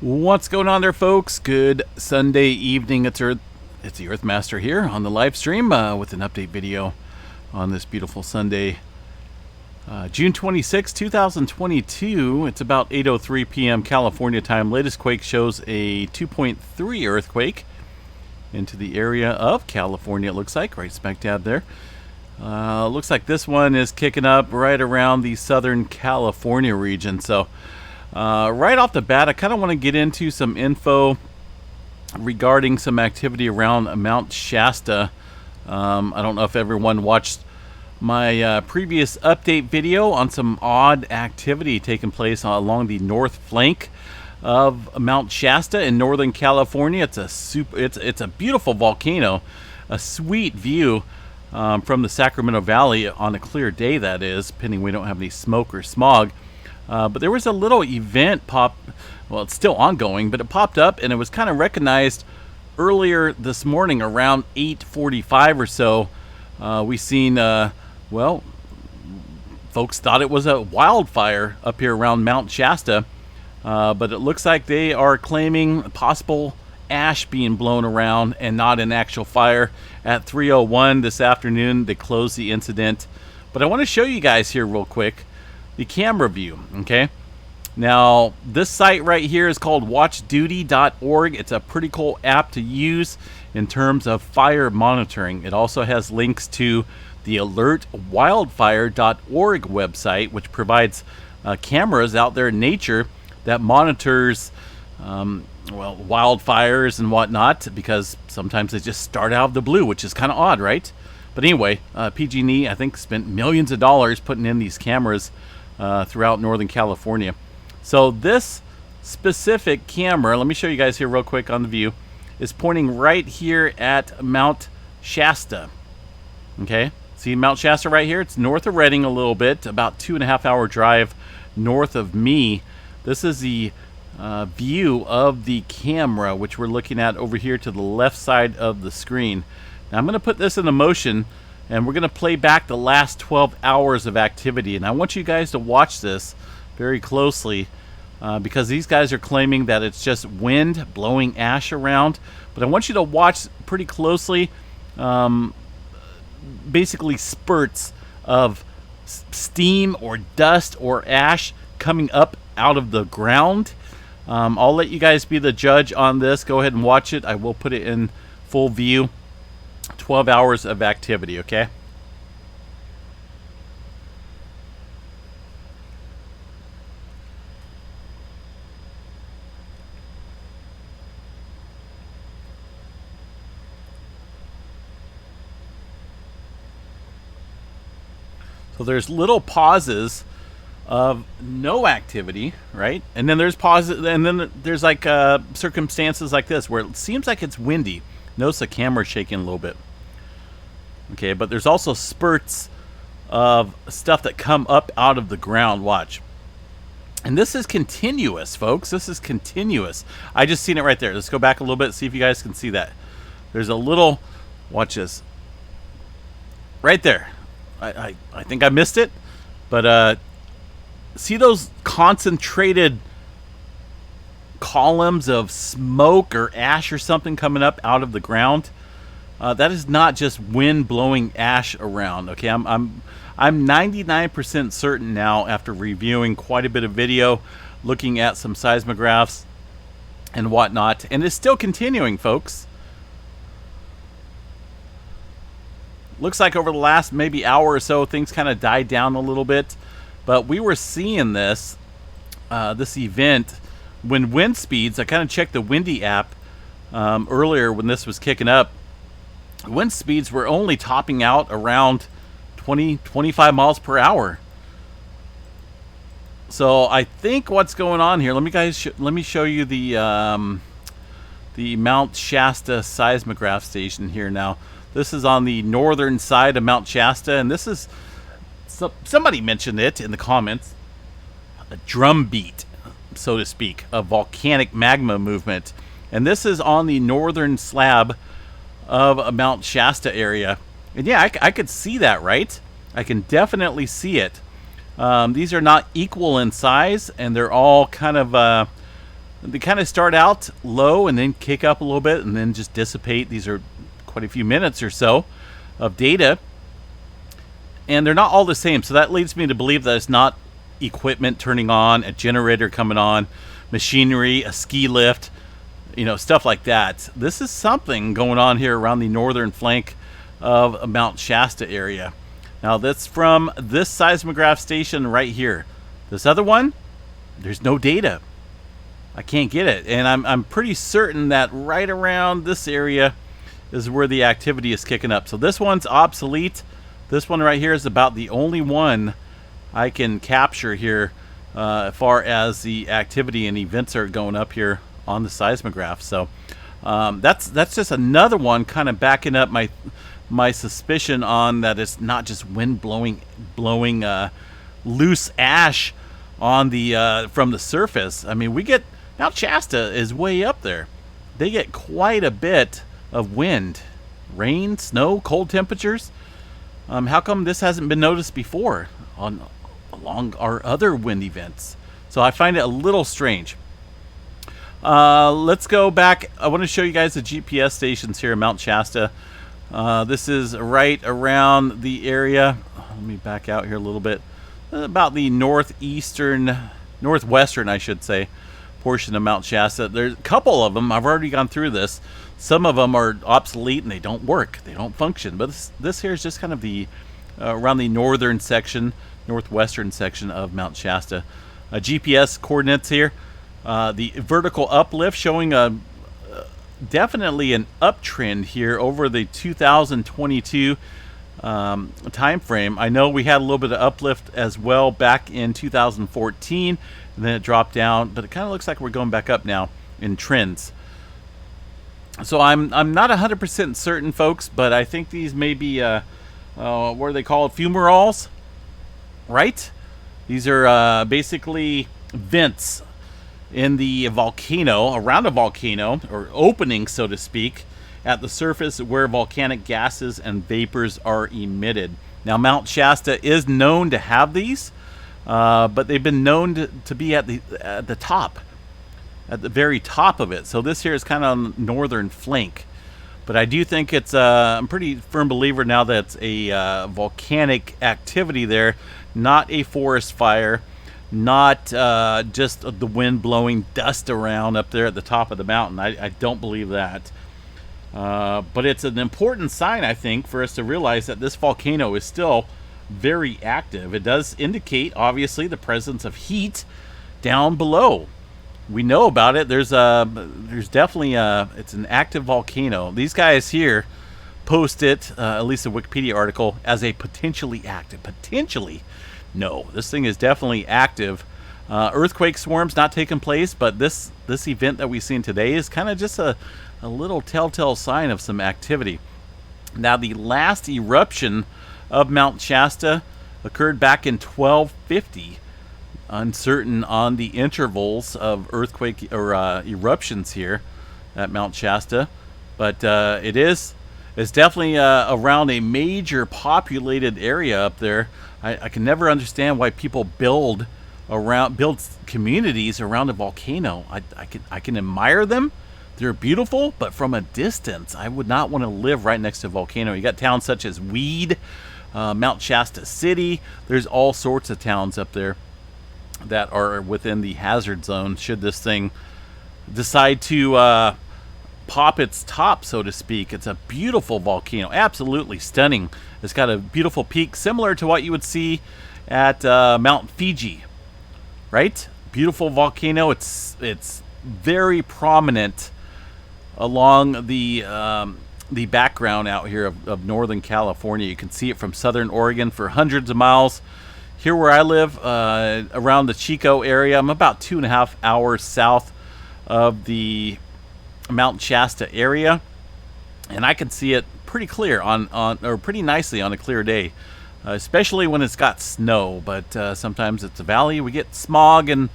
What's going on there, folks? Good Sunday evening. It's the Earthmaster here on the live stream with an update video on this beautiful Sunday, June 26, 2022. It's about 8:03 p.m. California time. Latest quake shows a 2.3 earthquake into the area of California. It looks like right smack dab there. Looks like this one is kicking up right around the Southern California region. So right off the bat, I kind of want to get into some info regarding some activity around Mount Shasta. I don't know if everyone watched my previous update video on some odd activity taking place along the north flank of Mount Shasta in Northern California. It's a beautiful volcano, a sweet view from the Sacramento Valley on a clear day, that is, pending we don't have any smoke or smog. But there was a little event well, it's still ongoing, but it popped up and it was kind of recognized earlier this morning around 8:45 or so. We seen, well, folks thought it was a wildfire up here around Mount Shasta, but it looks like they are claiming possible ash being blown around and not an actual fire. At 3:01 this afternoon, they closed the incident. But I want to show you guys here real quick the camera view. Okay, now this site right here is called watchduty.org. It's a pretty cool app to use in terms of fire monitoring. It also has links to the alertwildfire.org website, which provides cameras out there in nature that monitors well, wildfires and whatnot, because sometimes they just start out of the blue, which is kind of odd, right? But anyway, PG&E, I think, spent millions of dollars putting in these cameras throughout Northern California. So this specific camera, let me show you guys here real quick on the view, is pointing right here at Mount Shasta. Okay, see Mount Shasta right here? It's north of Redding a little bit, about 2.5 hour drive north of me. This is the view of the camera, which we're looking at over here to the left side of the screen. Now I'm going to put this into motion, and we're going to play back the last 12 hours of activity. And I want you guys to watch this very closely because these guys are claiming that it's just wind blowing ash around. But I want you to watch pretty closely, basically spurts of steam or dust or ash coming up out of the ground. I'll let you guys be the judge on this. Go ahead and watch it. I will put it in full view. 12 hours of activity, okay? So there's little pauses of no activity, right? And then there's pauses, and then there's like circumstances like this where it seems like it's windy. Notice the camera shaking a little bit. Okay, but there's also spurts of stuff that come up out of the ground. Watch. And this is continuous, folks. This is continuous. I just seen it right there. Let's go back a little bit, see if you guys can see that. There's a little, watch this. Right there. I think I missed it. But see those concentrated columns of smoke or ash or something coming up out of the ground? That is not just wind blowing ash around. Okay, I'm 99% certain now, after reviewing quite a bit of video, looking at some seismographs and whatnot, and it's still continuing, folks. Looks like over the last maybe hour or so, things kind of died down a little bit, but we were seeing this event when wind speeds. I kind of checked the Windy app earlier when this was kicking up. Wind speeds were only topping out around 20-25 miles per hour. So I think what's going on here, let me show you the Mount Shasta seismograph station here now. This is on the northern side of Mount Shasta, and this is, somebody mentioned it in the comments, a drum beat, so to speak, of volcanic magma movement. And this is on the northern slab of a Mount Shasta area. And yeah, I could see that, right? I can definitely see it. These are not equal in size, and they're all kind of They kind of start out low and then kick up a little bit and then just dissipate. These are quite a few minutes or so of data, and they're not all the same. So that leads me to believe that it's not equipment turning on, a generator coming on, machinery, a ski lift, stuff like that. This is something going on here around the northern flank of Mount Shasta area. Now that's from this seismograph station right here. This other one, there's no data. I can't get it, and I'm pretty certain that right around this area is where the activity is kicking up. So this one's obsolete. This one right here is about the only one I can capture here as far as the activity and events are going up here on the seismograph. So that's just another one kind of backing up my suspicion on that it's not just wind blowing loose ash on the from the surface. I mean, Mount Shasta is way up there. They get quite a bit of wind, rain, snow, cold temperatures. How come this hasn't been noticed before along our other wind events? So I find it a little strange. Let's go back. I want to show you guys the GPS stations here in Mount Shasta. This is right around the area. Let me back out here a little bit. About the northwestern, I should say, portion of Mount Shasta. There's a couple of them. I've already gone through this. Some of them are obsolete and they don't work. They don't function. But this here is just kind of the around the northern section, northwestern section of Mount Shasta. GPS coordinates here. The vertical uplift showing definitely an uptrend here over the 2022 time frame. I know we had a little bit of uplift as well back in 2014, and then it dropped down, but it kind of looks like we're going back up now in trends. So I'm not 100% certain, folks, but I think these may be what are they called, fumaroles, right? These are basically vents in the volcano, around a volcano, or opening, so to speak, at the surface where volcanic gases and vapors are emitted. Now, Mount Shasta is known to have these, but they've been known to be at the top, at the very top of it. So this here is kind of on the northern flank. But I do think it's, I'm a pretty firm believer now that it's a volcanic activity there, not a forest fire, not just the wind blowing dust around up there at the top of the mountain. I don't believe that. But it's an important sign, I think, for us to realize that this volcano is still very active. It does indicate, obviously, the presence of heat down below. We know about it. There's definitely it's an active volcano. These guys here post it, at least a Wikipedia article, as a potentially active. Potentially. No, this thing is definitely active. Earthquake swarms not taking place, but this event that we've seen today is kind of just a little telltale sign of some activity. Now, the last eruption of Mount Shasta occurred back in 1250. Uncertain on the intervals of earthquake or eruptions here at Mount Shasta, but it's definitely around a major populated area up there. I can never understand why people build communities around a volcano. I can admire them. They're beautiful, but from a distance, I would not want to live right next to a volcano. You got towns such as Weed, Mount Shasta City. There's all sorts of towns up there that are within the hazard zone should this thing decide to pop its top, so to speak. It's a beautiful volcano, absolutely stunning. It's got a beautiful peak similar to what you would see at Mount Fiji, right? Beautiful volcano. It's very prominent along the background out here of Northern California. You can see it from Southern Oregon for hundreds of miles. Here where I live, around the Chico area, I'm about 2.5 hours south of the Mount Shasta area, and I can see it pretty clear or pretty nicely on a clear day, especially when it's got snow. But sometimes it's a valley. We get smog and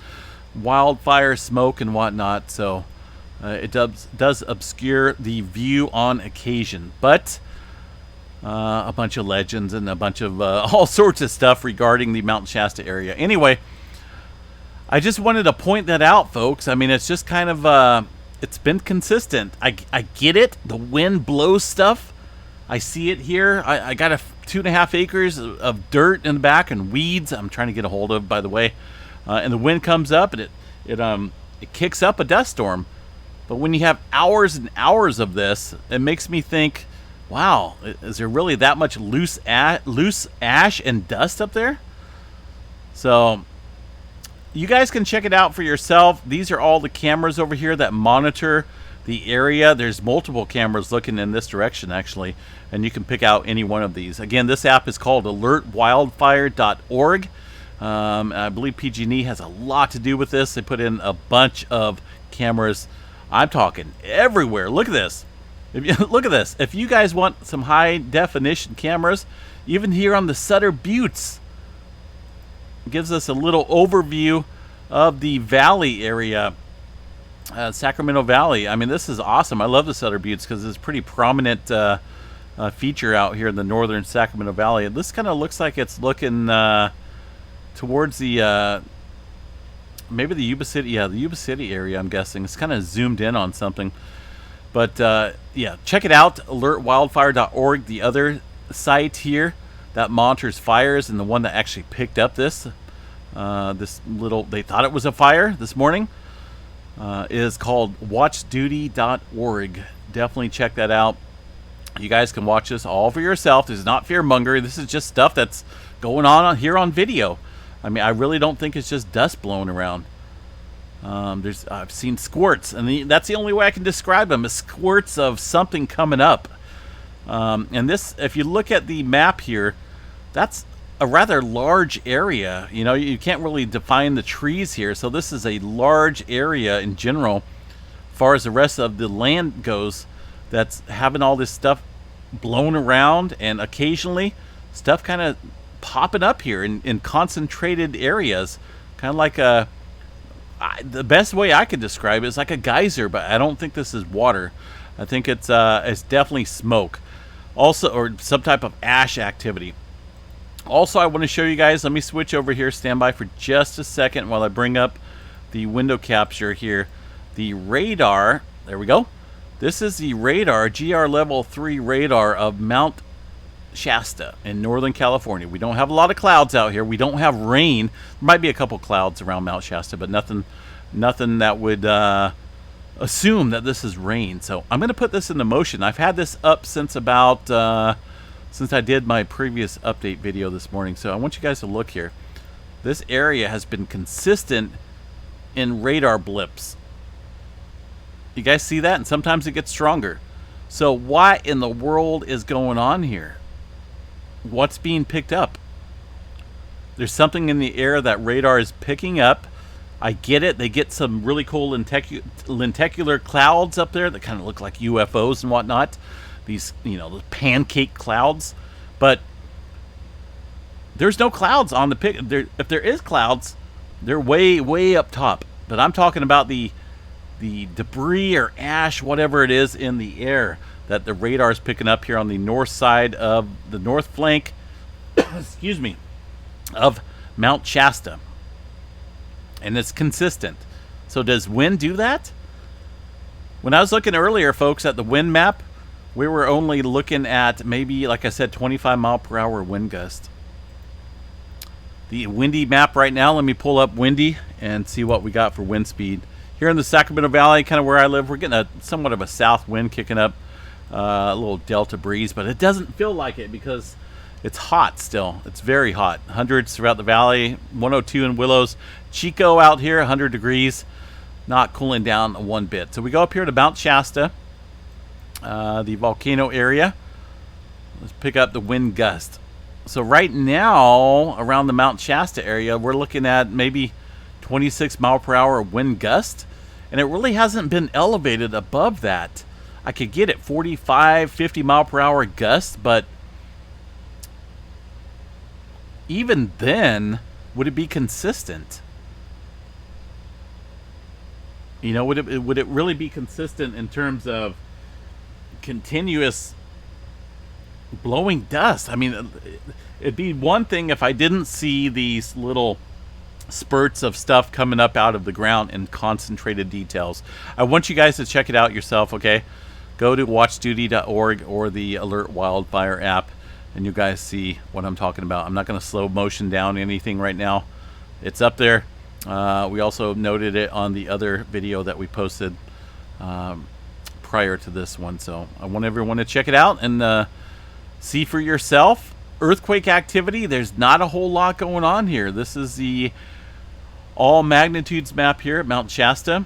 wildfire smoke and whatnot, so it does obscure the view on occasion. But a bunch of legends and a bunch of all sorts of stuff regarding the Mount Shasta area. Anyway, I just wanted to point that out, folks. I mean, it's just kind of, it's been consistent. I get it. The wind blows stuff. I see it here. I got 2.5 acres of dirt in the back and weeds I'm trying to get a hold of, by the way. And the wind comes up and it kicks up a dust storm. But when you have hours and hours of this, it makes me think, wow, is there really that much loose ash and dust up there? So you guys can check it out for yourself. These are all the cameras over here that monitor the area. There's multiple cameras looking in this direction, actually, and you can pick out any one of these. Again, this app is called alertwildfire.org. I believe PG&E has a lot to do with this. They put in a bunch of cameras. I'm talking everywhere. Look at this. Look at this. If you guys want some high definition cameras, even here on the Sutter Buttes, it gives us a little overview of the valley area, Sacramento Valley. I mean, this is awesome. I love the Sutter Buttes because it's a pretty prominent feature out here in the northern Sacramento Valley. This kind of looks like it's looking towards the maybe the Yuba City, the Yuba City area, I'm guessing. It's kind of zoomed in on something. But yeah, check it out, alertwildfire.org. The other site here that monitors fires, and the one that actually picked up this they thought it was a fire this morning, is called watchduty.org. Definitely check that out. You guys can watch this all for yourself. This is not fear-mongering. This is just stuff that's going on here on video. I mean, I really don't think it's just dust blowing around. I've seen squirts, and that's the only way I can describe them, is squirts of something coming up. And this, if you look at the map here, that's a rather large area. You know, you can't really define the trees here, so this is a large area in general, as far as the rest of the land goes, that's having all this stuff blown around, and occasionally stuff kind of popping up here in concentrated areas, kind of like the best way I could describe it is like a geyser, but I don't think this is water. I think it's definitely smoke, also, or some type of ash activity. Also, I want to show you guys, let me switch over here, stand by for just a second while I bring up the window capture here. The radar, there we go. This is the radar, GR level 3 radar of Mount Shasta in Northern California. We don't have a lot of clouds out here. We don't have rain. There might be a couple clouds around Mount Shasta, but nothing that would assume that this is rain. So I'm going to put this into motion. I've had this up since about since I did my previous update video this morning. So I want you guys to look here. This area has been consistent in radar blips. You guys see that? And sometimes it gets stronger. So what in the world is going on here? What's being picked up? There's something in the air that radar is picking up. I get it. They get some really cool lenticular clouds up there that kind of look like UFOs and whatnot. These, you know, the pancake clouds. But there's no clouds on the pic. If there is clouds, they're way, way up top. But I'm talking about the debris or ash, whatever it is in the air that the radar is picking up here on the north side of the north flank, excuse me, of Mount Shasta. And it's consistent. So does wind do that? When I was looking earlier, folks, at the wind map, we were only looking at maybe, like I said, 25 mile per hour wind gust. The windy map right now, let me pull up windy and see what we got for wind speed. Here in the Sacramento Valley, kind of where I live, we're getting somewhat of a south wind kicking up, a little delta breeze, but it doesn't feel like it because it's hot still. It's very hot. Hundreds throughout the valley, 102 in Willows. Chico out here, 100 degrees, not cooling down one bit. So we go up here to Mount Shasta, the volcano area. Let's pick up the wind gust. So right now, around the Mount Shasta area, we're looking at maybe 26 mile per hour wind gust, and it really hasn't been elevated above that. I could get it 45, 50 mile per hour gust, but even then, would it be consistent? You know, would it really be consistent in terms of continuous blowing dust? I mean, it'd be one thing if I didn't see these little spurts of stuff coming up out of the ground in concentrated details. I want you guys to check it out yourself, okay? Go to watchduty.org or the Alert Wildfire app, and you guys see what I'm talking about. I'm not going to slow motion down anything right now. It's up there. We also noted it on the other video that we posted prior to this one. So I want everyone to check it out and see for yourself. Earthquake activity, there's not a whole lot going on here. This is the all magnitudes map here at Mount Shasta.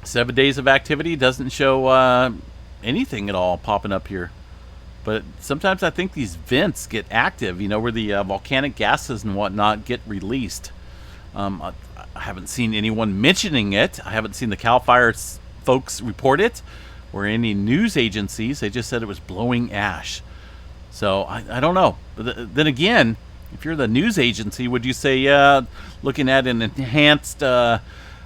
7 days of activity doesn't show anything at all popping up here. But sometimes I think these vents get active, you know, where the volcanic gases and whatnot get released. I haven't seen anyone mentioning it. I haven't seen the CAL FIRE folks report it or any news agencies. They just said it was blowing ash. So I don't know. But then again, if you're the news agency, would you say, looking at an enhanced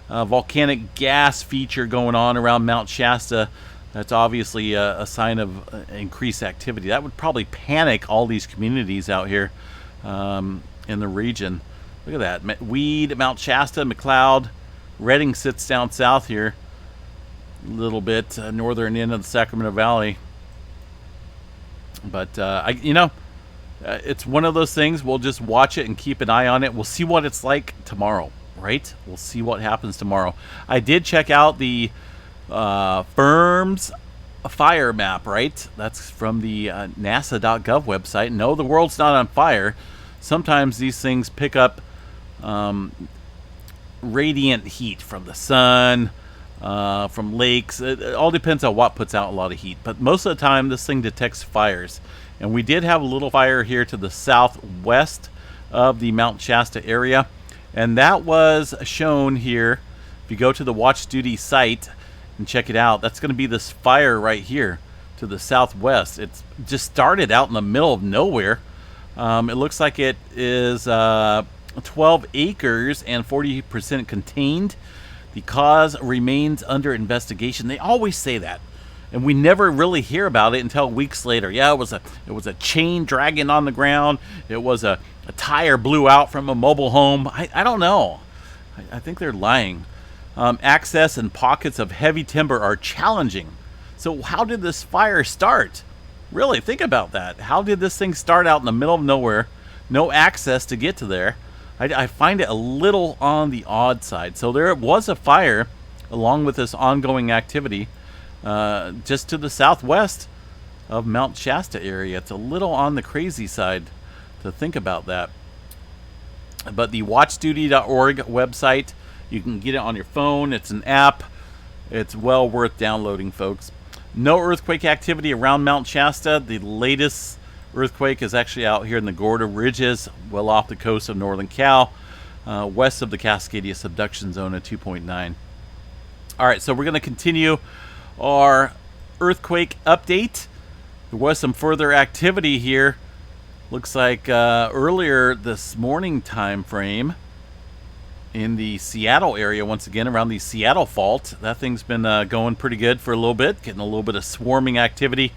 volcanic gas feature going on around Mount Shasta, that's obviously a sign of increased activity. That would probably panic all these communities out here in the region. Look at that. Weed, Mount Shasta, McCloud. Redding sits down south here a little bit, northern end of the Sacramento Valley. But, it's one of those things. We'll just watch it and keep an eye on it. We'll see what it's like tomorrow, right? We'll see what happens tomorrow. I did check out the firm's fire map, right? That's from the nasa.gov website. No, the world's not on fire. Sometimes these things pick up radiant heat from the sun, from lakes. It all depends on what puts out a lot of heat. But most of the time, this thing detects fires. And we did have a little fire here to the southwest of the Mount Shasta area. And that was shown here. If you go to the Watch Duty site and check it out, that's going to be this fire right here to the southwest. It's just started out in the middle of nowhere. It looks like it is 12 acres and 40% contained. The cause remains under investigation. They always say that, and we never really hear about it until weeks later. Yeah, it was a chain dragging on the ground. It was a tire blew out from a mobile home. I don't know. I think they're lying. Access and pockets of heavy timber are challenging. So how did this fire start? Really, think about that. How did this thing start out in the middle of nowhere? No access to get to there. I find it a little on the odd side. So there was a fire along with this ongoing activity just to the southwest of Mount Shasta area. It's a little on the crazy side to think about that. But the watchduty.org website, you can get it on your phone. It's an app. It's well worth downloading, folks. No earthquake activity around Mount Shasta. The latest earthquake is actually out here in the Gorda Ridges, well off the coast of northern Cal, west of the Cascadia subduction zone at 2.9. All right, so we're going to continue our earthquake update. There was some further activity here. Looks like earlier this morning time frame in the Seattle area, once again around the Seattle fault. That thing's been going pretty good for a little bit, getting a little bit of swarming activity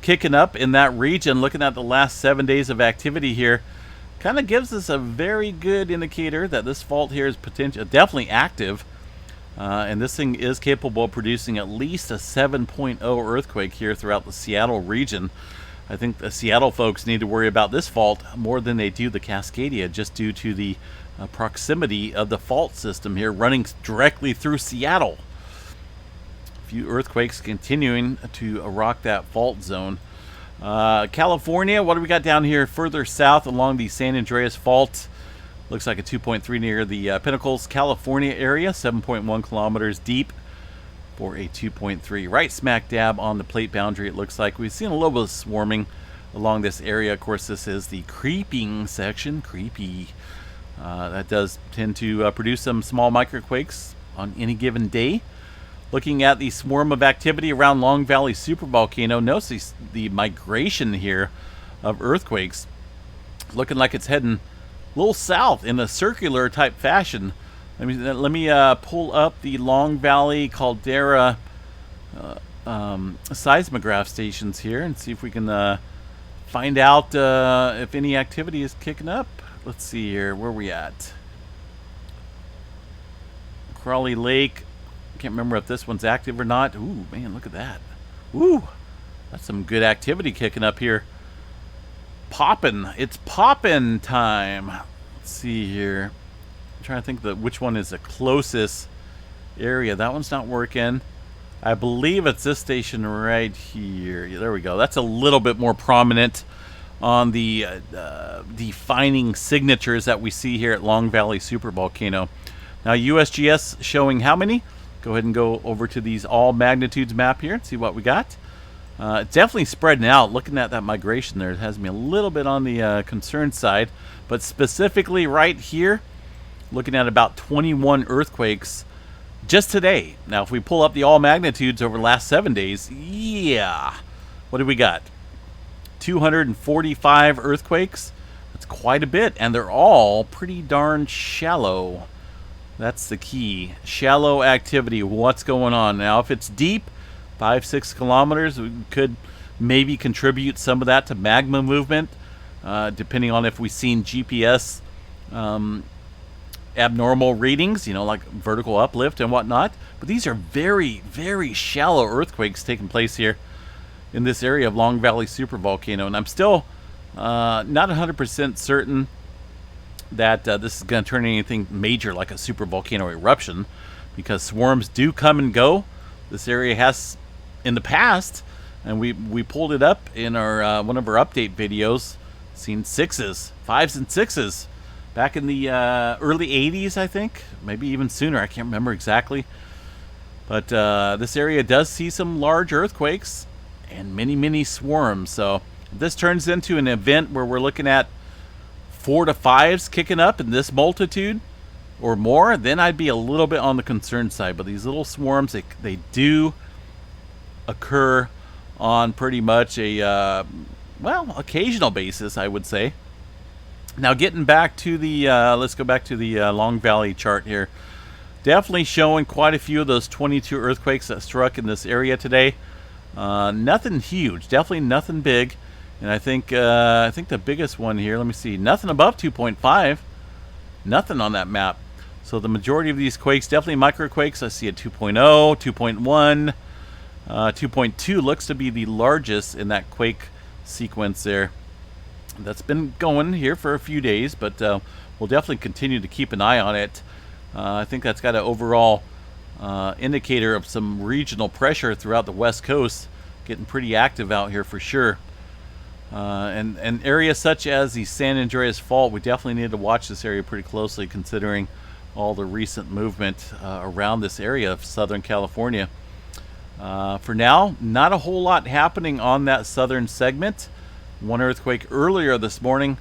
kicking up in that region. Looking at the last 7 days of activity here, kind of gives us a very good indicator that this fault here is definitely active, and this thing is capable of producing at least a 7.0 earthquake here throughout the Seattle region. I think the Seattle folks need to worry about this fault more than they do the Cascadia, just due to the proximity of the fault system here running directly through Seattle. A few earthquakes continuing to rock that fault zone. California, what do we got down here further south along the San Andreas Fault? Looks like a 2.3 near the Pinnacles, California area, 7.1 kilometers deep for a 2.3. Right smack dab on the plate boundary, it looks like. We've seen a little bit of swarming along this area. Of course, this is the creeping section. Creepy. That does tend to produce some small microquakes on any given day. Looking at the swarm of activity around Long Valley supervolcano, notice the migration here of earthquakes. Looking like it's heading a little south in a circular type fashion. Let me pull up the Long Valley Caldera seismograph stations here and see if we can find out if any activity is kicking up. Let's see here, where are we at? Crawley Lake. Can't remember if this one's active or not. Ooh, man, look at that. Ooh, that's some good activity kicking up here. Poppin'. It's poppin' time. Let's see here. I'm trying to think which one is the closest area. That one's not working. I believe it's this station right here. Yeah, there we go. That's a little bit more prominent on the defining signatures that we see here at Long Valley Supervolcano. Now USGS showing how many? Go ahead and go over to these all magnitudes map here and see what we got. It's definitely spreading out. Looking at that migration there, it has me a little bit on the concerned side. But specifically right here, looking at about 21 earthquakes just today. Now, if we pull up the all magnitudes over the last 7 days, yeah. What do we got? 245 earthquakes. That's quite a bit, and they're all pretty darn shallow. That's the key. Shallow activity. What's going on? Now, if it's deep, 5-6 kilometers, we could maybe contribute some of that to magma movement, depending on if we've seen GPS abnormal readings, like vertical uplift and whatnot. But these are very, very shallow earthquakes taking place here in this area of Long Valley Supervolcano. And I'm still not 100% certain that this is going to turn anything major like a supervolcano eruption, because swarms do come and go. This area has in the past, and we pulled it up in our one of our update videos, seen 6s, 5s and 6s back in the early 80s, I think, maybe even sooner. I can't remember exactly. But this area does see some large earthquakes and many, many swarms. So if this turns into an event where we're looking at 4 to 5s kicking up in this multitude or more, then I'd be a little bit on the concerned side. But these little swarms, they do occur on pretty much a, occasional basis, I would say. Now, getting back to the, let's go back to the Long Valley chart here. Definitely showing quite a few of those 22 earthquakes that struck in this area today. Nothing huge, definitely nothing big. And I think the biggest one here, let me see, nothing above 2.5. Nothing on that map. So the majority of these quakes, definitely microquakes. I see a 2.0, 2.1, 2.2 looks to be the largest in that quake sequence there. That's been going here for a few days, but we'll definitely continue to keep an eye on it. I think that's got an overall indicator of some regional pressure throughout the west coast, getting pretty active out here for sure. And areas such as the San Andreas Fault, we definitely need to watch this area pretty closely, considering all the recent movement around this area of Southern California. For now, not a whole lot happening on that southern segment. One earthquake earlier this morning,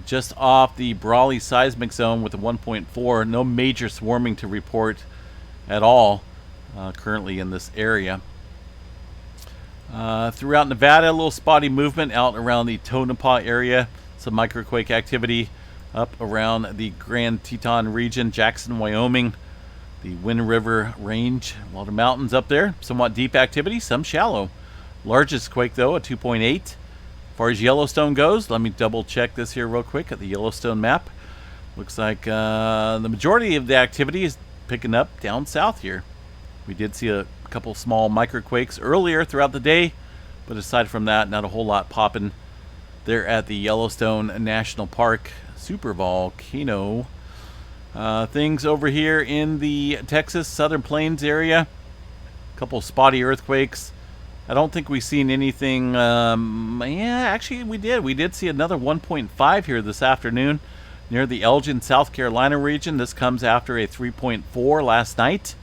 just off the Brawley seismic zone with a 1.4. No major swarming to report at all currently in this area. Throughout Nevada, a little spotty movement out around the Tonopah area. Some microquake activity up around the Grand Teton region, Jackson, Wyoming, the Wind River Range, a lot of mountains up there. Somewhat deep activity, some shallow. Largest quake, though, a 2.8. As far as Yellowstone goes, let me double check this here real quick at the Yellowstone map. Looks like the majority of the activity is picking up down south here. We did see a couple small microquakes earlier throughout the day, but aside from that, not a whole lot popping there at the Yellowstone National Park Supervolcano. Things over here in the Texas Southern Plains area, a couple spotty earthquakes. I don't think we've seen anything. Actually we did see another 1.5 here this afternoon near the Elgin, South Carolina region. This comes after a 3.4 last night.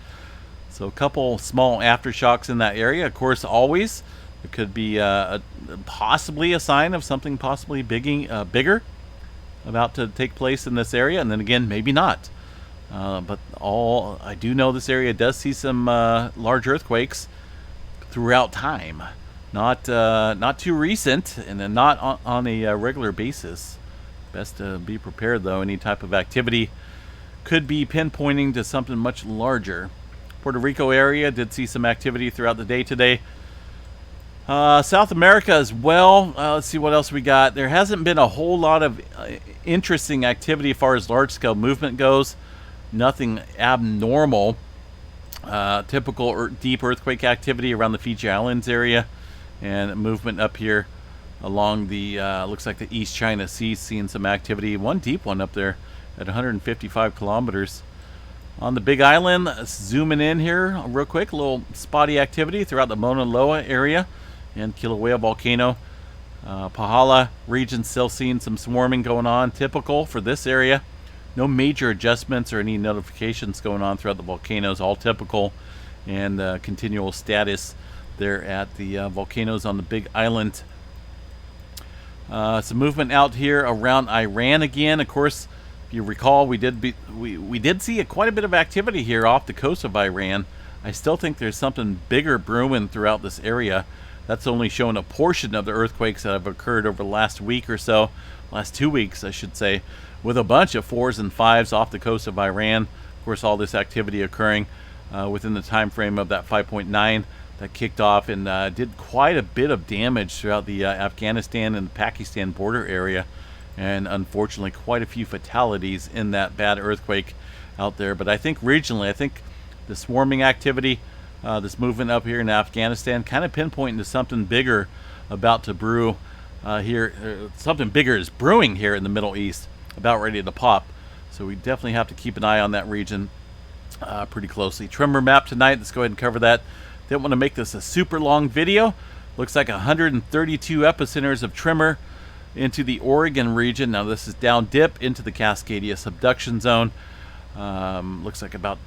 So a couple small aftershocks in that area. Of course, always it could be possibly a sign of something possibly bigger about to take place in this area, and then again, maybe not. But I do know this area does see some large earthquakes throughout time. Not too recent, and then not on a regular basis. Best to be prepared, though. Any type of activity could be pinpointing to something much larger. Puerto Rico area did see some activity throughout the day today. South America as well. Let's see what else we got. There hasn't been a whole lot of interesting activity as far as large-scale movement goes. nothing abnormal. Typical deep earthquake activity around the Fiji Islands area, and movement up here along the looks like the East China Sea, seeing some activity. One deep one up there at 155 kilometers. On the Big Island, zooming in here real quick, a little spotty activity throughout the Mauna Loa area and Kilauea volcano. Pahala region still seeing some swarming going on, typical for this area. No major adjustments or any notifications going on throughout the volcanoes, all typical, and continual status there at the volcanoes on the Big Island. Some movement out here around Iran again. Of course, if you recall, we did see quite a bit of activity here off the coast of Iran. I still think there's something bigger brewing throughout this area. That's only showing a portion of the earthquakes that have occurred over the last week or so, last 2 weeks, I should say, with a bunch of 4s and 5s off the coast of Iran. Of course, all this activity occurring within the time frame of that 5.9 that kicked off and did quite a bit of damage throughout the Afghanistan and Pakistan border area, and unfortunately quite a few fatalities in that bad earthquake out there. But I think regionally, I think the swarming activity, this movement up here in Afghanistan, kind of pinpointing to something bigger about to brew here. Something bigger is brewing here in the Middle East, about ready to pop. So we definitely have to keep an eye on that region pretty closely. Tremor map tonight. Let's go ahead and cover that. Didn't want to make this a super long video. Looks like 132 epicenters of tremor into the Oregon region. Now this is down dip into the Cascadia subduction zone. Looks like about,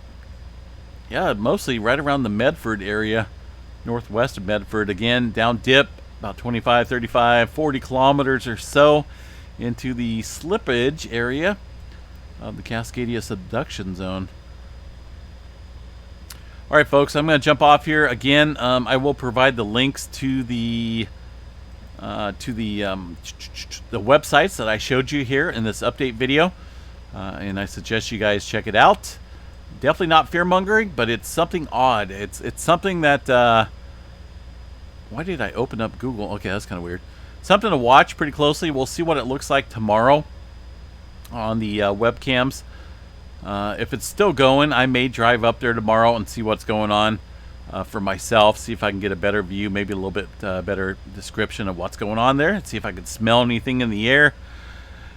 yeah, mostly right around the Medford area, northwest of Medford. Again, down dip about 25, 35, 40 kilometers or so into the slippage area of the Cascadia subduction zone. All right, folks, I'm going to jump off here again. I will provide the links to the websites that I showed you here in this update video, and I suggest you guys check it out. Definitely not fear-mongering, but it's something odd. It's something that why did I open up Google? Okay, that's kind of weird. Something to watch pretty closely. We'll see what it looks like tomorrow on the webcams. If it's still going, I may drive up there tomorrow and see what's going on for myself, see if I can get a better view, maybe a little bit better description of what's going on there, and see if I can smell anything in the air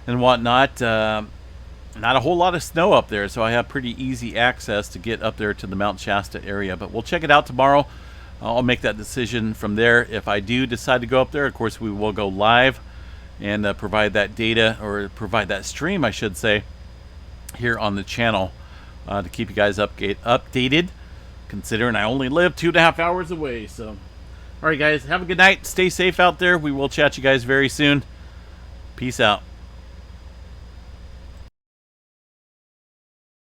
and whatnot. Not a whole lot of snow up there, so I have pretty easy access to get up there to the Mount Shasta area, but we'll check it out tomorrow. I'll make that decision from there. If I do decide to go up there, of course, we will go live and provide that data, or provide that stream, I should say, here on the channel to keep you guys updated, considering I only live 2.5 hours away. So, all right, guys, have a good night. Stay safe out there. We will chat you guys very soon. Peace out.